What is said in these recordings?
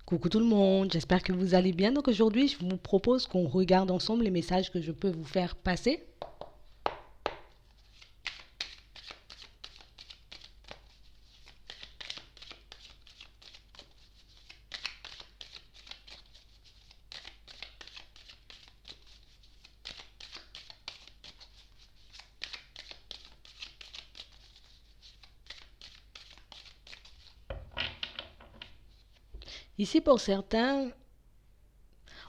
Coucou tout le monde, j'espère que vous allez bien. Donc aujourd'hui, je vous propose qu'on regarde ensemble les messages que je peux vous faire passer. Ici, pour certains,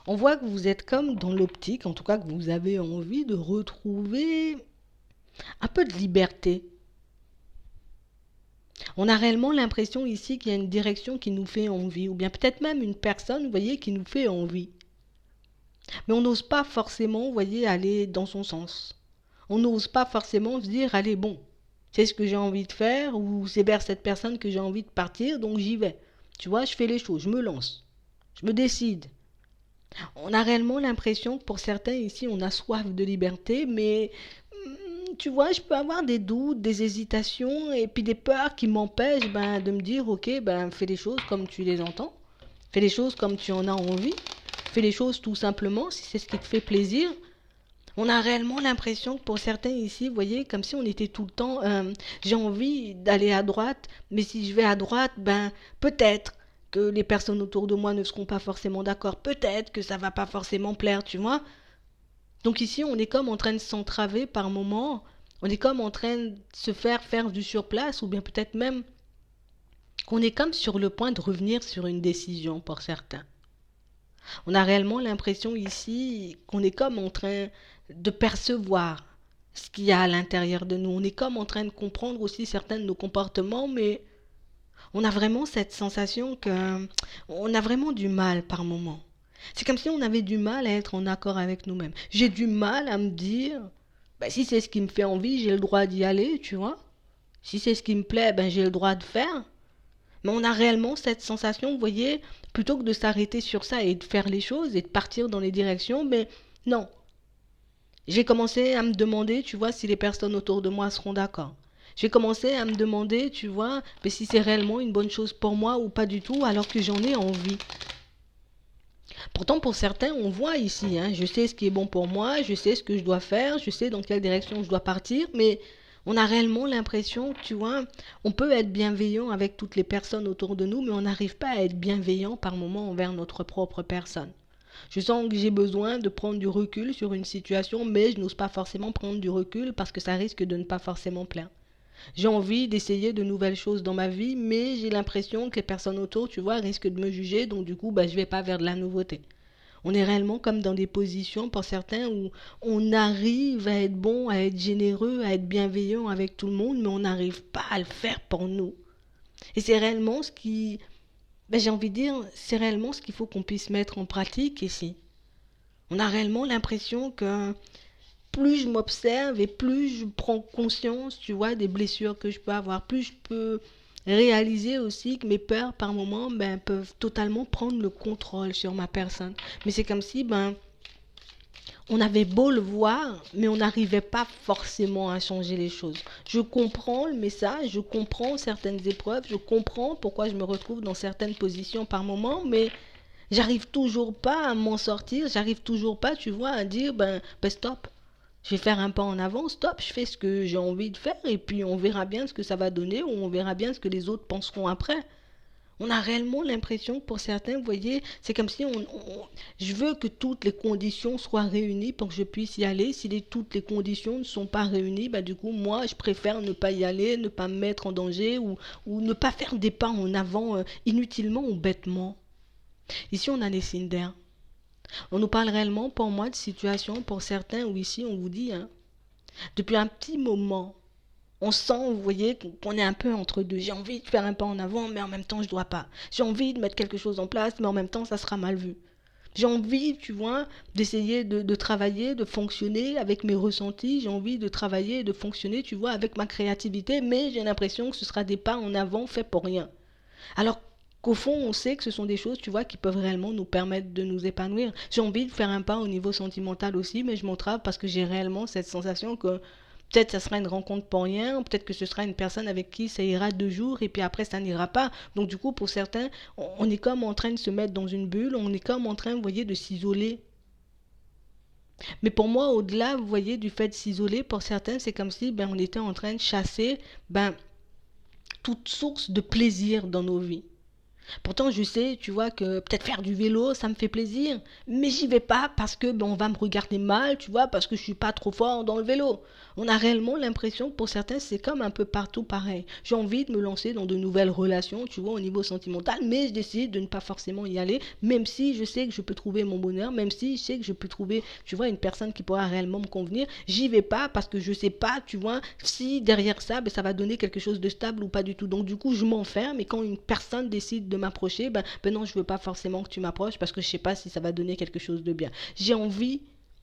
on voit que vous êtes comme dans l'optique, en tout cas que vous avez envie de retrouver un peu de liberté. On a réellement l'impression ici qu'il y a une direction qui nous fait envie, ou bien peut-être même une personne, vous voyez, qui nous fait envie. Mais on n'ose pas forcément, vous voyez, aller dans son sens. On n'ose pas forcément se dire, allez, bon, c'est ce que j'ai envie de faire, ou c'est vers cette personne que j'ai envie de partir, donc j'y vais. Tu vois, je fais les choses, je me lance, je me décide. On a réellement l'impression que pour certains ici, on a soif de liberté, mais tu vois, je peux avoir des doutes, des hésitations, et puis des peurs qui m'empêchent de me dire, ok, fais les choses comme tu les entends, fais les choses comme tu en as envie, fais les choses tout simplement, si c'est ce qui te fait plaisir. On a réellement l'impression que pour certains ici, vous voyez, comme si on était tout le temps, j'ai envie d'aller à droite, mais si je vais à droite, peut-être que les personnes autour de moi ne seront pas forcément d'accord, peut-être que ça va pas forcément plaire, tu vois. Donc ici, on est comme en train de s'entraver par moments, on est comme en train de se faire du surplace, ou bien peut-être même qu'on est comme sur le point de revenir sur une décision pour certains. On a réellement l'impression ici qu'on est comme en train de percevoir ce qu'il y a à l'intérieur de nous. On est comme en train de comprendre aussi certains de nos comportements, mais on a vraiment cette sensation que on a vraiment du mal par moment. C'est comme si on avait du mal à être en accord avec nous-mêmes. J'ai du mal à me dire, si c'est ce qui me fait envie, j'ai le droit d'y aller, tu vois. Si c'est ce qui me plaît, j'ai le droit de faire. Mais on a réellement cette sensation, vous voyez, plutôt que de s'arrêter sur ça et de faire les choses et de partir dans les directions, mais non. J'ai commencé à me demander, tu vois, si les personnes autour de moi seront d'accord. J'ai commencé à me demander, tu vois, mais si c'est réellement une bonne chose pour moi ou pas du tout, alors que j'en ai envie. Pourtant, pour certains, on voit ici, hein, je sais ce qui est bon pour moi, je sais ce que je dois faire, je sais dans quelle direction je dois partir, mais on a réellement l'impression, tu vois, on peut être bienveillant avec toutes les personnes autour de nous, mais on n'arrive pas à être bienveillant par moment envers notre propre personne. Je sens que j'ai besoin de prendre du recul sur une situation, mais je n'ose pas forcément prendre du recul parce que ça risque de ne pas forcément plaire. J'ai envie d'essayer de nouvelles choses dans ma vie, mais j'ai l'impression que les personnes autour, tu vois, risquent de me juger, donc du coup, je vais pas vers de la nouveauté. On est réellement comme dans des positions, pour certains, où on arrive à être bon, à être généreux, à être bienveillant avec tout le monde, mais on n'arrive pas à le faire pour nous. Et c'est réellement ce qui, j'ai envie de dire, c'est réellement ce qu'il faut qu'on puisse mettre en pratique ici. On a réellement l'impression que plus je m'observe et plus je prends conscience, tu vois, des blessures que je peux avoir, plus je peux réaliser aussi que mes peurs, par moments, peuvent totalement prendre le contrôle sur ma personne. Mais c'est comme si, on avait beau le voir, mais on n'arrivait pas forcément à changer les choses. Je comprends le message, je comprends certaines épreuves, je comprends pourquoi je me retrouve dans certaines positions par moment, mais j'arrive toujours pas à m'en sortir, j'arrive toujours pas, tu vois, à dire, stop, je vais faire un pas en avant, stop, je fais ce que j'ai envie de faire et puis on verra bien ce que ça va donner ou on verra bien ce que les autres penseront après. On a réellement l'impression que pour certains, vous voyez, c'est comme si je veux que toutes les conditions soient réunies pour que je puisse y aller. Si toutes les conditions ne sont pas réunies, du coup, moi, je préfère ne pas y aller, ne pas me mettre en danger ou ne pas faire des pas en avant inutilement ou bêtement. Ici, on a les signes d'air. On nous parle réellement, pour moi, de situations, pour certains, où ici, on vous dit, hein, depuis un petit moment, on sent, vous voyez, qu'on est un peu entre deux. J'ai envie de faire un pas en avant, mais en même temps, je dois pas. J'ai envie de mettre quelque chose en place, mais en même temps, ça sera mal vu. J'ai envie, tu vois, d'essayer de travailler, de fonctionner avec mes ressentis. J'ai envie de travailler et de fonctionner, tu vois, avec ma créativité, mais j'ai l'impression que ce sera des pas en avant faits pour rien. Alors qu'au fond, on sait que ce sont des choses, tu vois, qui peuvent réellement nous permettre de nous épanouir. J'ai envie de faire un pas au niveau sentimental aussi, mais je m'entrave parce que j'ai réellement cette sensation que Peut-être ça sera une rencontre pour rien, peut-être que ce sera une personne avec qui ça ira 2 jours et puis après ça n'ira pas. Donc du coup, pour certains, on est comme en train de se mettre dans une bulle, on est comme en train, vous voyez, de s'isoler. Mais pour moi, au-delà, vous voyez, du fait de s'isoler, pour certains, c'est comme si on était en train de chasser ben, toute source de plaisir dans nos vies. Pourtant, je sais, tu vois, que peut-être faire du vélo, ça me fait plaisir, mais j'y vais pas parce que on va me regarder mal, tu vois, parce que je suis pas trop fort dans le vélo. On a réellement l'impression que pour certains, c'est comme un peu partout pareil. J'ai envie de me lancer dans de nouvelles relations, tu vois, au niveau sentimental, mais je décide de ne pas forcément y aller, même si je sais que je peux trouver mon bonheur, même si je sais que je peux trouver, tu vois, une personne qui pourra réellement me convenir. J'y vais pas parce que je sais pas, tu vois, si derrière ça, ça va donner quelque chose de stable ou pas du tout. Donc du coup, je m'enferme et quand une personne décide de m'approcher, non, je veux pas forcément que tu m'approches parce que je sais pas si ça va donner quelque chose de bien. J'ai envie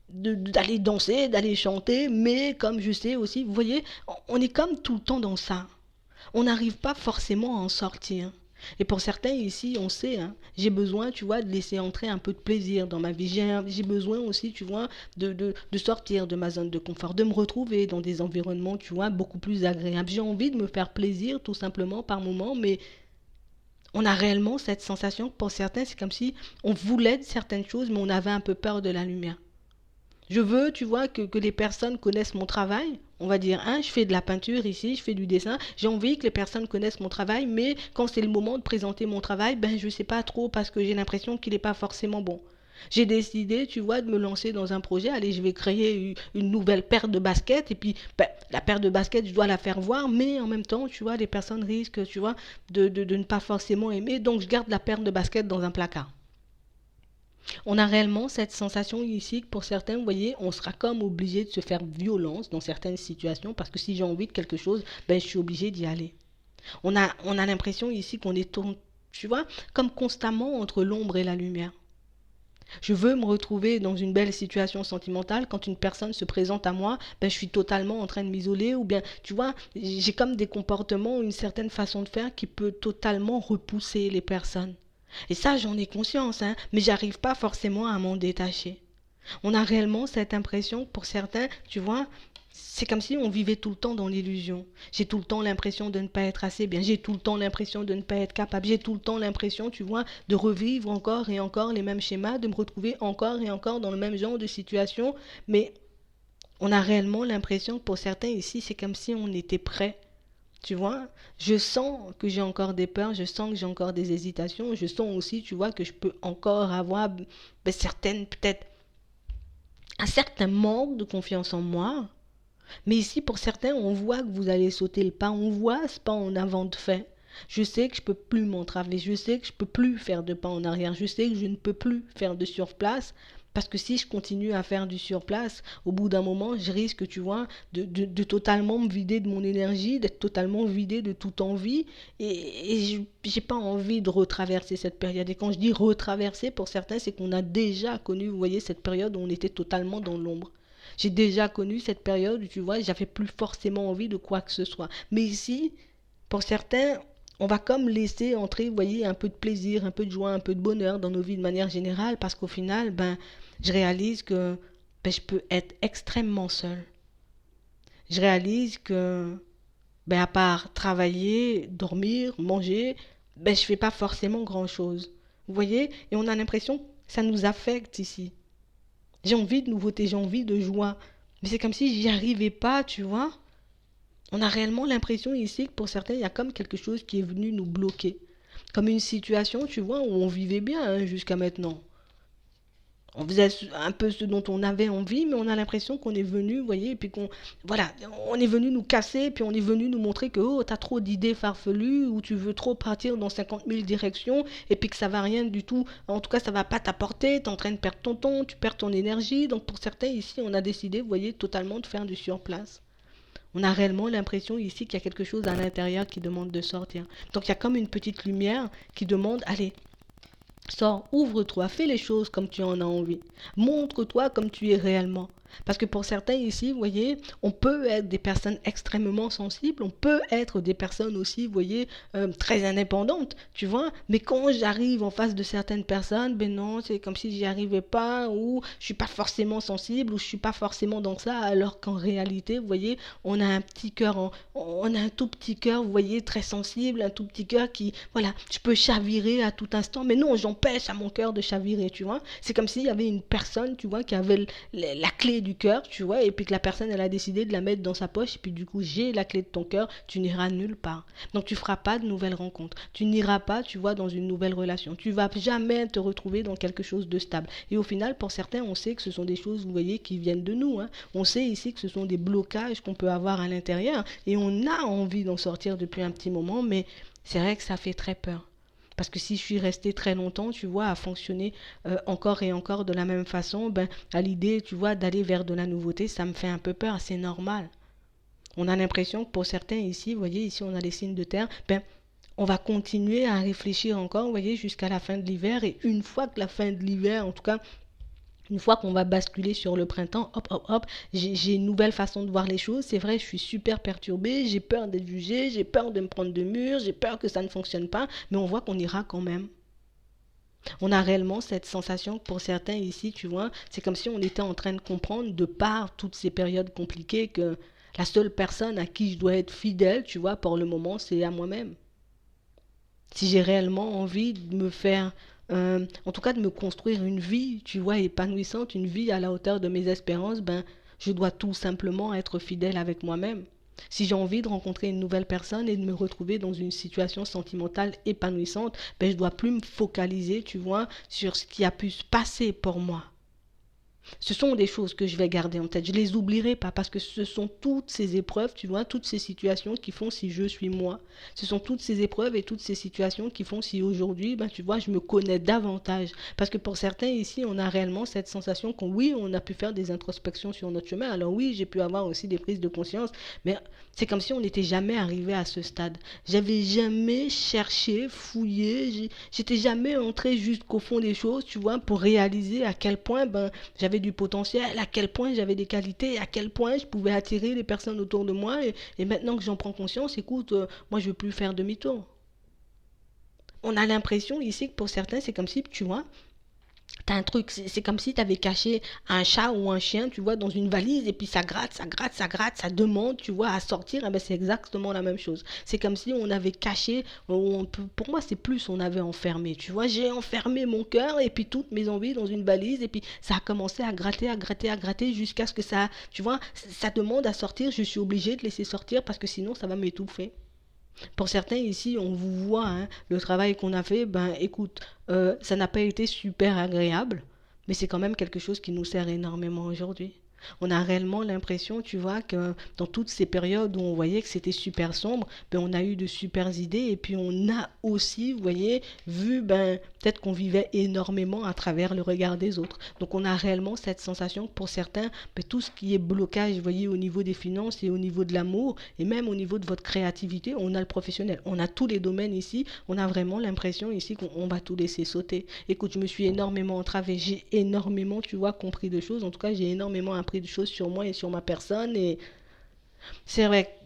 d'aller danser, d'aller chanter, mais comme je sais aussi, vous voyez, on est comme tout le temps dans ça. On n'arrive pas forcément à en sortir. Et pour certains ici, on sait, hein, j'ai besoin, tu vois, de laisser entrer un peu de plaisir dans ma vie. J'ai besoin aussi, tu vois, de sortir de ma zone de confort, de me retrouver dans des environnements, tu vois, beaucoup plus agréables. J'ai envie de me faire plaisir tout simplement par moment, mais on a réellement cette sensation que pour certains, c'est comme si on voulait certaines choses, mais on avait un peu peur de la lumière. Je veux, tu vois, que les personnes connaissent mon travail. On va dire, hein, je fais de la peinture ici, je fais du dessin. J'ai envie que les personnes connaissent mon travail, mais quand c'est le moment de présenter mon travail, je ne sais pas trop parce que j'ai l'impression qu'il n'est pas forcément bon. J'ai décidé, tu vois, de me lancer dans un projet. Allez, je vais créer une nouvelle paire de baskets. Et puis, la paire de baskets, je dois la faire voir. Mais en même temps, tu vois, les personnes risquent, tu vois, de ne pas forcément aimer. Donc, je garde la paire de baskets dans un placard. On a réellement cette sensation ici que pour certains, vous voyez, on sera comme obligé de se faire violence dans certaines situations parce que si j'ai envie de quelque chose, je suis obligé d'y aller. On a l'impression ici qu'on est, tu vois, comme constamment entre l'ombre et la lumière. Je veux me retrouver dans une belle situation sentimentale. Quand une personne se présente à moi, je suis totalement en train de m'isoler ou bien, tu vois, j'ai comme des comportements, une certaine façon de faire qui peut totalement repousser les personnes. Et ça, j'en ai conscience, hein, mais j'arrive pas forcément à m'en détacher. On a réellement cette impression, pour certains, tu vois, c'est comme si on vivait tout le temps dans l'illusion. J'ai tout le temps l'impression de ne pas être assez bien. J'ai tout le temps l'impression de ne pas être capable. J'ai tout le temps l'impression, tu vois, de revivre encore et encore les mêmes schémas, de me retrouver encore et encore dans le même genre de situation. Mais on a réellement l'impression que pour certains ici, c'est comme si on était prêt. Tu vois, je sens que j'ai encore des peurs, je sens que j'ai encore des hésitations, je sens aussi, tu vois, que je peux encore avoir certaines, peut-être, un certain manque de confiance en moi. Mais ici, pour certains, on voit que vous allez sauter le pas, on voit ce pas en avant de fait. Je sais que je peux plus m'entraver, je sais que je peux plus faire de pas en arrière, je sais que je ne peux plus faire de surplace, parce que si je continue à faire du surplace, au bout d'un moment, je risque, tu vois, de totalement me vider de mon énergie, d'être totalement vidé de toute envie, et j'ai pas envie de retraverser cette période. Et quand je dis retraverser, pour certains, c'est qu'on a déjà connu, vous voyez, cette période où on était totalement dans l'ombre. J'ai déjà connu cette période où, tu vois, j'avais plus forcément envie de quoi que ce soit. Mais ici, pour certains, on va comme laisser entrer, vous voyez, un peu de plaisir, un peu de joie, un peu de bonheur dans nos vies de manière générale, parce qu'au final, je réalise que je peux être extrêmement seule. Je réalise que, à part travailler, dormir, manger, je fais pas forcément grand-chose. Vous voyez? Et on a l'impression que ça nous affecte ici. J'ai envie de nouveauté, j'ai envie de joie. Mais c'est comme si j'y arrivais pas, tu vois. On a réellement l'impression ici que pour certains, il y a comme quelque chose qui est venu nous bloquer. Comme une situation, tu vois, où on vivait bien jusqu'à maintenant. On faisait un peu ce dont on avait envie, mais on a l'impression qu'on est venu, vous voyez, et puis voilà, on est venu nous casser, puis on est venu nous montrer que, oh, t'as trop d'idées farfelues, ou tu veux trop partir dans 50 000 directions, et puis que ça va rien du tout, en tout cas, ça va pas t'apporter, t'es en train de perdre ton temps, tu perds ton énergie, donc pour certains ici, on a décidé, vous voyez, totalement de faire du surplace. On a réellement l'impression ici qu'il y a quelque chose à l'intérieur qui demande de sortir. Donc il y a comme une petite lumière qui demande, allez, sors, ouvre-toi, fais les choses comme tu en as envie. Montre-toi comme tu es réellement. Parce que pour certains ici, vous voyez, on peut être des personnes extrêmement sensibles, on peut être des personnes aussi, vous voyez, très indépendantes, tu vois. Mais quand j'arrive en face de certaines personnes, ben non, c'est comme si j'y arrivais pas, ou je suis pas forcément sensible, ou je suis pas forcément dans ça, alors qu'en réalité, vous voyez, on a un petit cœur, on a un tout petit cœur, vous voyez, très sensible, un tout petit cœur qui, voilà, je peux chavirer à tout instant, mais non, j'empêche à mon cœur de chavirer, tu vois. C'est comme s'il y avait une personne, tu vois, qui avait la clé du cœur, tu vois, et puis que la personne, elle a décidé de la mettre dans sa poche, et puis du coup, j'ai la clé de ton cœur, tu n'iras nulle part. Donc, tu feras pas de nouvelles rencontres. Tu n'iras pas, tu vois, dans une nouvelle relation. Tu vas jamais te retrouver dans quelque chose de stable. Et au final, pour certains, on sait que ce sont des choses, vous voyez, qui viennent de nous, hein. On sait ici que ce sont des blocages qu'on peut avoir à l'intérieur, et on a envie d'en sortir depuis un petit moment, mais c'est vrai que ça fait très peur. Parce que si je suis restée très longtemps, tu vois, à fonctionner encore et encore de la même façon, ben, à l'idée, tu vois, d'aller vers de la nouveauté, ça me fait un peu peur, c'est normal. On a l'impression que pour certains ici, vous voyez, ici on a les signes de terre, ben, on va continuer à réfléchir encore, vous voyez, jusqu'à la fin de l'hiver. Et une fois que la fin de l'hiver, en tout cas, une fois qu'on va basculer sur le printemps, hop, hop, hop, j'ai une nouvelle façon de voir les choses. C'est vrai, je suis super perturbée, j'ai peur d'être jugée, j'ai peur de me prendre de murs, j'ai peur que ça ne fonctionne pas, mais on voit qu'on ira quand même. On a réellement cette sensation que pour certains ici, tu vois, c'est comme si on était en train de comprendre de par toutes ces périodes compliquées que la seule personne à qui je dois être fidèle, tu vois, pour le moment, c'est à moi-même. Si j'ai réellement envie de me faire, en tout cas de me construire une vie, tu vois, épanouissante, une vie à la hauteur de mes espérances, ben, je dois tout simplement être fidèle avec moi-même. Si j'ai envie de rencontrer une nouvelle personne et de me retrouver dans une situation sentimentale épanouissante, ben, je dois plus me focaliser, tu vois, sur ce qui a pu se passer pour moi. Ce sont des choses que je vais garder en tête. Je les oublierai pas parce que ce sont toutes ces épreuves, tu vois, toutes ces situations qui font si je suis moi. Ce sont toutes ces épreuves et toutes ces situations qui font si aujourd'hui, ben, tu vois, je me connais davantage. Parce que pour certains ici, on a réellement cette sensation qu'on, oui, on a pu faire des introspections sur notre chemin. Alors oui, j'ai pu avoir aussi des prises de conscience, mais c'est comme si on n'était jamais arrivé à ce stade. J'avais jamais cherché, fouillé, j'étais jamais entré jusqu'au fond des choses, tu vois, pour réaliser à quel point, ben, j'avais du potentiel, à quel point j'avais des qualités, à quel point je pouvais attirer les personnes autour de moi. Et maintenant que j'en prends conscience, écoute, moi je ne veux plus faire demi-tour. On a l'impression ici que pour certains, c'est comme si, tu vois, t'as un truc, c'est comme si tu avais caché un chat ou un chien, tu vois, dans une valise, et puis ça gratte, ça gratte, ça gratte, ça demande, tu vois, à sortir. Eh ben, c'est exactement la même chose. C'est comme si on avait caché, pour moi, c'est plus on avait enfermé, tu vois. J'ai enfermé mon cœur et puis toutes mes envies dans une valise, et puis ça a commencé à gratter, à gratter, à gratter, jusqu'à ce que ça, tu vois, ça demande à sortir. Je suis obligée de laisser sortir parce que sinon, ça va m'étouffer. Pour certains ici, on vous voit, hein, le travail qu'on a fait, ben écoute, ça n'a pas été super agréable, mais c'est quand même quelque chose qui nous sert énormément aujourd'hui. On a réellement l'impression, tu vois, que dans toutes ces périodes où on voyait que c'était super sombre, ben on a eu de super idées et puis on a aussi, vous voyez, vu, ben peut-être qu'on vivait énormément à travers le regard des autres. Donc on a réellement cette sensation que pour certains, ben, tout ce qui est blocage, vous voyez, au niveau des finances et au niveau de l'amour et même au niveau de votre créativité, on a le professionnel. On a tous les domaines ici. On a vraiment l'impression ici qu'on va tout laisser sauter. Écoute, je me suis énormément entravée. J'ai énormément, tu vois, compris de choses. En tout cas, j'ai énormément appris de choses sur moi et sur ma personne. Et c'est vrai.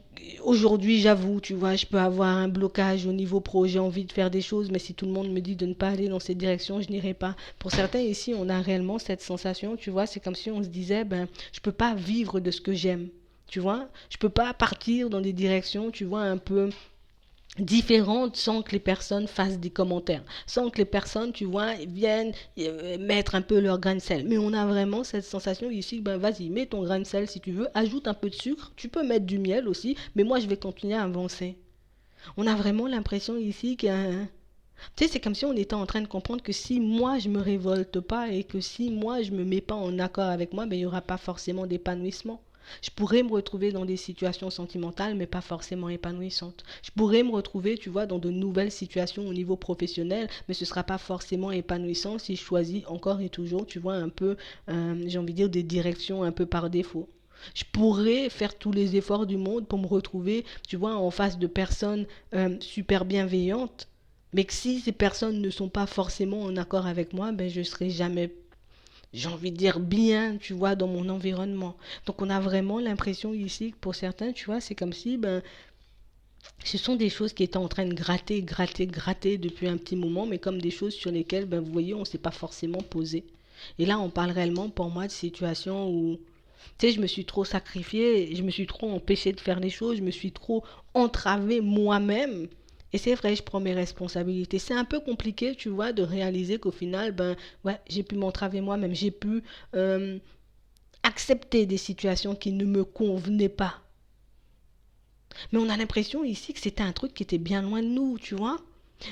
Aujourd'hui, j'avoue, tu vois, je peux avoir un blocage au niveau pro, j'ai envie de faire des choses, mais si tout le monde me dit de ne pas aller dans cette direction, je n'irai pas. Pour certains ici, on a réellement cette sensation, tu vois, c'est comme si on se disait, ben, je peux pas vivre de ce que j'aime. Tu vois, je peux pas partir dans des directions, tu vois, un peu différentes sans que les personnes fassent des commentaires, sans que les personnes, tu vois, viennent mettre un peu leur grain de sel. Mais on a vraiment cette sensation ici, ben vas-y, mets ton grain de sel si tu veux, ajoute un peu de sucre, tu peux mettre du miel aussi, mais moi je vais continuer à avancer. On a vraiment l'impression ici que, tu sais, c'est comme si on était en train de comprendre que si moi je me révolte pas et que si moi je me mets pas en accord avec moi, ben il y aura pas forcément d'épanouissement. Je pourrais me retrouver dans des situations sentimentales, mais pas forcément épanouissantes. Je pourrais me retrouver, tu vois, dans de nouvelles situations au niveau professionnel, mais ce ne sera pas forcément épanouissant si je choisis encore et toujours, tu vois, un peu, j'ai envie de dire, des directions un peu par défaut. Je pourrais faire tous les efforts du monde pour me retrouver, tu vois, en face de personnes super bienveillantes, mais que si ces personnes ne sont pas forcément en accord avec moi, ben je serai jamais j'ai envie de dire bien, tu vois, dans mon environnement. Donc on a vraiment l'impression ici que pour certains, tu vois, c'est comme si ben ce sont des choses qui étaient en train de gratter, gratter, gratter depuis un petit moment, mais comme des choses sur lesquelles, ben, vous voyez, on ne s'est pas forcément posé. Et là, on parle réellement pour moi de situations où, tu sais, je me suis trop sacrifiée, je me suis trop empêchée de faire les choses, je me suis trop entravée moi-même. Et c'est vrai, je prends mes responsabilités. C'est un peu compliqué, tu vois, de réaliser qu'au final, ben, ouais, j'ai pu m'entraver moi-même, j'ai pu accepter des situations qui ne me convenaient pas. Mais on a l'impression ici que c'était un truc qui était bien loin de nous, tu vois.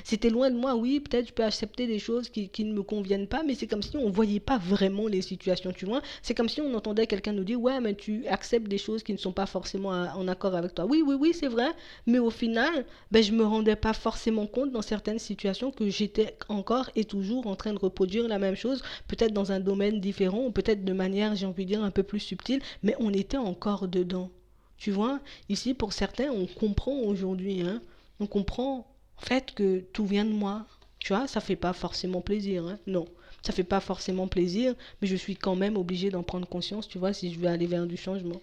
C'était loin de moi, oui, peut-être je peux accepter des choses qui ne me conviennent pas, mais c'est comme si on ne voyait pas vraiment les situations, tu vois. C'est comme si on entendait quelqu'un nous dire, ouais, mais tu acceptes des choses qui ne sont pas forcément en accord avec toi. Oui, oui, oui, c'est vrai, mais au final, ben, je ne me rendais pas forcément compte dans certaines situations que j'étais encore et toujours en train de reproduire la même chose, peut-être dans un domaine différent, ou peut-être de manière, j'ai envie de dire, un peu plus subtile, mais on était encore dedans. Tu vois, ici, pour certains, on comprend aujourd'hui, hein, on comprend en fait que tout vient de moi. Tu vois, ça fait pas forcément plaisir, hein, non. Ça fait pas forcément plaisir, mais je suis quand même obligée d'en prendre conscience, tu vois, si je veux aller vers du changement.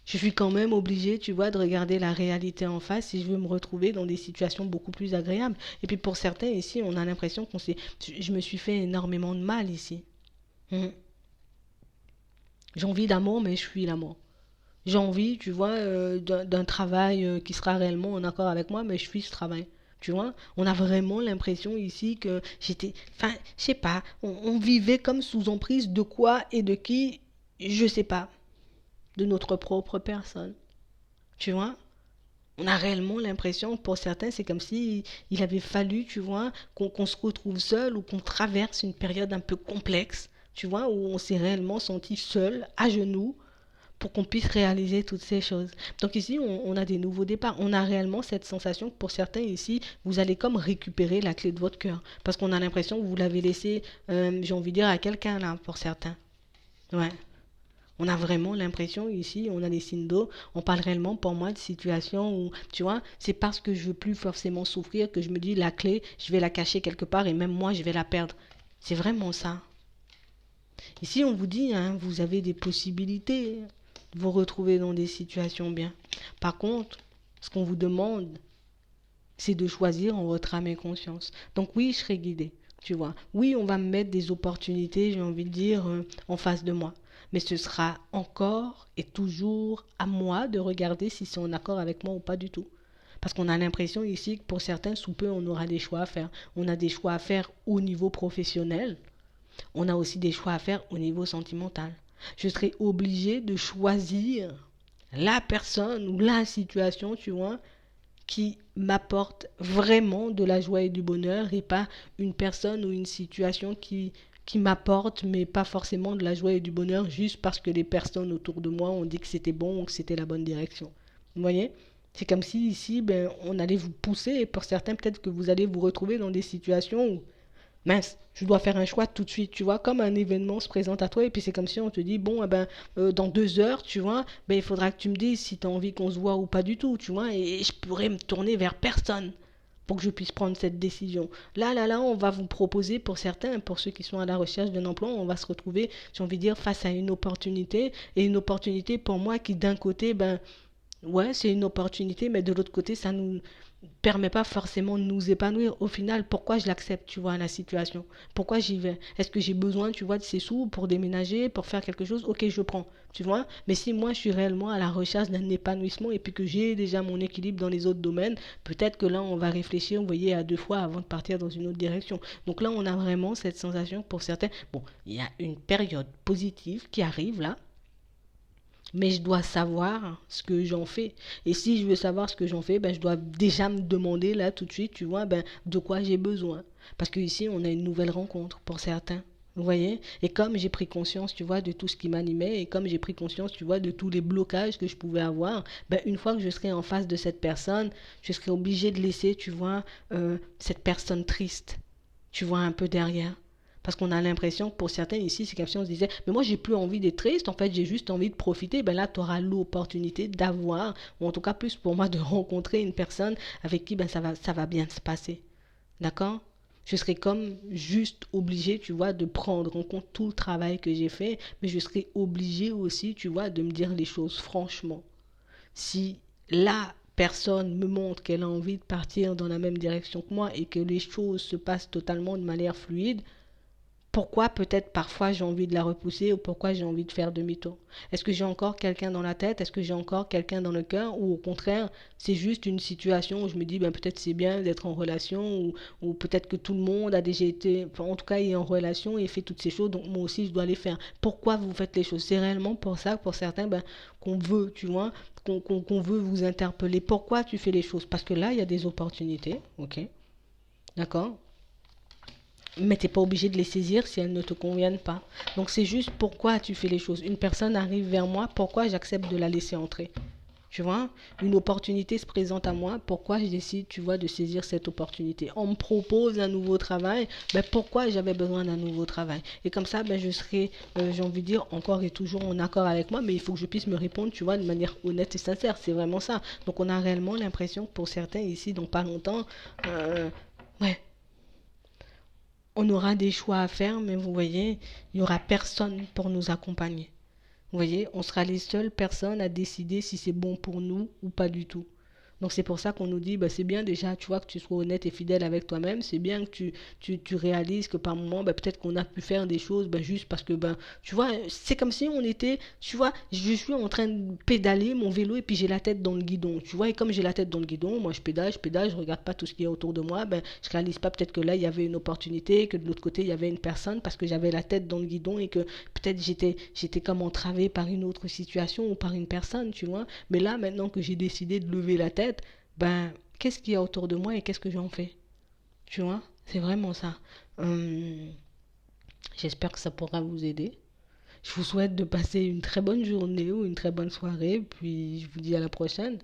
Je suis quand même obligée, tu vois, de regarder la réalité en face si je veux me retrouver dans des situations beaucoup plus agréables. Et puis pour certains ici, on a l'impression qu'on s'est... Je me suis fait énormément de mal ici. Mhm. J'ai envie d'amour, mais je fuis l'amour. J'ai envie, tu vois, d'un travail qui sera réellement en accord avec moi, mais je fuis ce travail. Tu vois, on a vraiment l'impression ici que j'étais... Enfin, je sais pas, on vivait comme sous emprise de quoi et de qui, je sais pas, de notre propre personne. Tu vois, on a réellement l'impression, pour certains, c'est comme si il avait fallu, tu vois, qu'on se retrouve seul ou qu'on traverse une période un peu complexe, tu vois, où on s'est réellement senti seul, à genoux, pour qu'on puisse réaliser toutes ces choses. Donc ici, on a des nouveaux départs. On a réellement cette sensation que pour certains ici, vous allez comme récupérer la clé de votre cœur. Parce qu'on a l'impression que vous l'avez laissé, j'ai envie de dire, à quelqu'un là, pour certains. Ouais. On a vraiment l'impression ici, on a des signes d'eau, on parle réellement pour moi de situations où, tu vois, c'est parce que je veux plus forcément souffrir que je me dis la clé, je vais la cacher quelque part et même moi, je vais la perdre. C'est vraiment ça. Ici, on vous dit, hein, vous avez des possibilités de vous retrouver dans des situations bien. Par contre, ce qu'on vous demande, c'est de choisir en votre âme et conscience. Donc oui, je serai guidée, tu vois. Oui, on va me mettre des opportunités, j'ai envie de dire, en face de moi. Mais ce sera encore et toujours à moi de regarder si c'est en accord avec moi ou pas du tout. Parce qu'on a l'impression ici que pour certains, sous peu, on aura des choix à faire. On a des choix à faire au niveau professionnel, on a aussi des choix à faire au niveau sentimental. Je serai obligé de choisir la personne ou la situation, tu vois, qui m'apporte vraiment de la joie et du bonheur et pas une personne ou une situation qui m'apporte mais pas forcément de la joie et du bonheur juste parce que les personnes autour de moi ont dit que c'était bon ou que c'était la bonne direction. Vous voyez? C'est comme si ici, ben, on allait vous pousser et pour certains, peut-être que vous allez vous retrouver dans des situations où mince, je dois faire un choix tout de suite, tu vois, comme un événement se présente à toi et puis c'est comme si on te dit, bon, eh ben, dans 2 heures, tu vois, ben, il faudra que tu me dises si tu as envie qu'on se voit ou pas du tout, tu vois, et je pourrais me tourner vers personne pour que je puisse prendre cette décision. Là, on va vous proposer pour certains, pour ceux qui sont à la recherche d'un emploi, on va se retrouver, j'ai envie de dire, face à une opportunité et une opportunité pour moi qui d'un côté, ben, ouais, c'est une opportunité, mais de l'autre côté, ça nous permet pas forcément de nous épanouir. Au final, pourquoi je l'accepte, tu vois, la situation? Pourquoi j'y vais? Est-ce que j'ai besoin, tu vois, de ces sous pour déménager, pour faire quelque chose? Ok, je prends, tu vois. Mais si moi, je suis réellement à la recherche d'un épanouissement et puis que j'ai déjà mon équilibre dans les autres domaines, peut-être que là, on va réfléchir, vous voyez, à 2 fois avant de partir dans une autre direction. Donc là, on a vraiment cette sensation pour certains. Bon, il y a une période positive qui arrive là, mais je dois savoir ce que j'en fais. Et si je veux savoir ce que j'en fais, ben, je dois déjà me demander là tout de suite, tu vois, ben, de quoi j'ai besoin. Parce que ici, on a une nouvelle rencontre pour certains. Vous voyez? Et comme j'ai pris conscience, tu vois, de tout ce qui m'animait, et comme j'ai pris conscience, tu vois, de tous les blocages que je pouvais avoir, ben, une fois que je serai en face de cette personne, je serai obligé de laisser, tu vois, cette personne triste, tu vois, un peu derrière. Parce qu'on a l'impression que pour certains ici, c'est comme si on se disait, mais moi j'ai plus envie d'être triste, en fait j'ai juste envie de profiter. Ben là, tu auras l'opportunité d'avoir, ou en tout cas plus pour moi, de rencontrer une personne avec qui ben, ça va bien se passer. D'accord? Je serais comme juste obligée, tu vois, de prendre en compte tout le travail que j'ai fait, mais je serais obligée aussi, tu vois, de me dire les choses franchement. Si la personne me montre qu'elle a envie de partir dans la même direction que moi et que les choses se passent totalement de manière fluide, pourquoi peut-être parfois j'ai envie de la repousser ou pourquoi j'ai envie de faire demi-tour. Est-ce que j'ai encore quelqu'un dans la tête? Est-ce que j'ai encore quelqu'un dans le cœur? Ou au contraire, c'est juste une situation où je me dis, ben, peut-être c'est bien d'être en relation ou peut-être que tout le monde a déjà été, enfin, en tout cas, est en relation et fait toutes ces choses, donc moi aussi je dois les faire. Pourquoi vous faites les choses? C'est réellement pour ça, pour certains, ben, qu'on veut, tu vois, qu'on veut vous interpeller. Pourquoi tu fais les choses? Parce que là, il y a des opportunités, ok? D'accord? Mais tu n'es pas obligé de les saisir si elles ne te conviennent pas. Donc c'est juste pourquoi tu fais les choses. Une personne arrive vers moi, pourquoi j'accepte de la laisser entrer? Tu vois, une opportunité se présente à moi, pourquoi je décide, tu vois, de saisir cette opportunité? On me propose un nouveau travail, ben pourquoi j'avais besoin d'un nouveau travail? Et comme ça, ben je serai, j'ai envie de dire, encore et toujours en accord avec moi, mais il faut que je puisse me répondre, tu vois, de manière honnête et sincère. C'est vraiment ça. Donc on a réellement l'impression que pour certains ici, dans pas longtemps, ouais, on aura des choix à faire, mais vous voyez, il n'y aura personne pour nous accompagner. Vous voyez, on sera les seules personnes à décider si c'est bon pour nous ou pas du tout. Donc c'est pour ça qu'on nous dit, bah, c'est bien déjà, tu vois, que tu sois honnête et fidèle avec toi-même. C'est bien que tu réalises que par moment, bah, peut-être qu'on a pu faire des choses bah, juste parce que, ben, tu vois, c'est comme si on était, tu vois, je suis en train de pédaler mon vélo et puis j'ai la tête dans le guidon. Tu vois, et comme j'ai la tête dans le guidon, moi je pédale, je regarde pas tout ce qu'il y a autour de moi. Ben, je réalise pas peut-être que là, il y avait une opportunité, que de l'autre côté, il y avait une personne parce que j'avais la tête dans le guidon et que peut-être j'étais comme entravé par une autre situation ou par une personne, tu vois. Mais là, maintenant que j'ai décidé de lever la tête, ben, qu'est-ce qu'il y a autour de moi et qu'est-ce que j'en fais? Tu vois? C'est vraiment ça. Hum, J'espère que ça pourra vous aider. Je vous souhaite de passer une très bonne journée ou une très bonne soirée, puis je vous dis à la prochaine.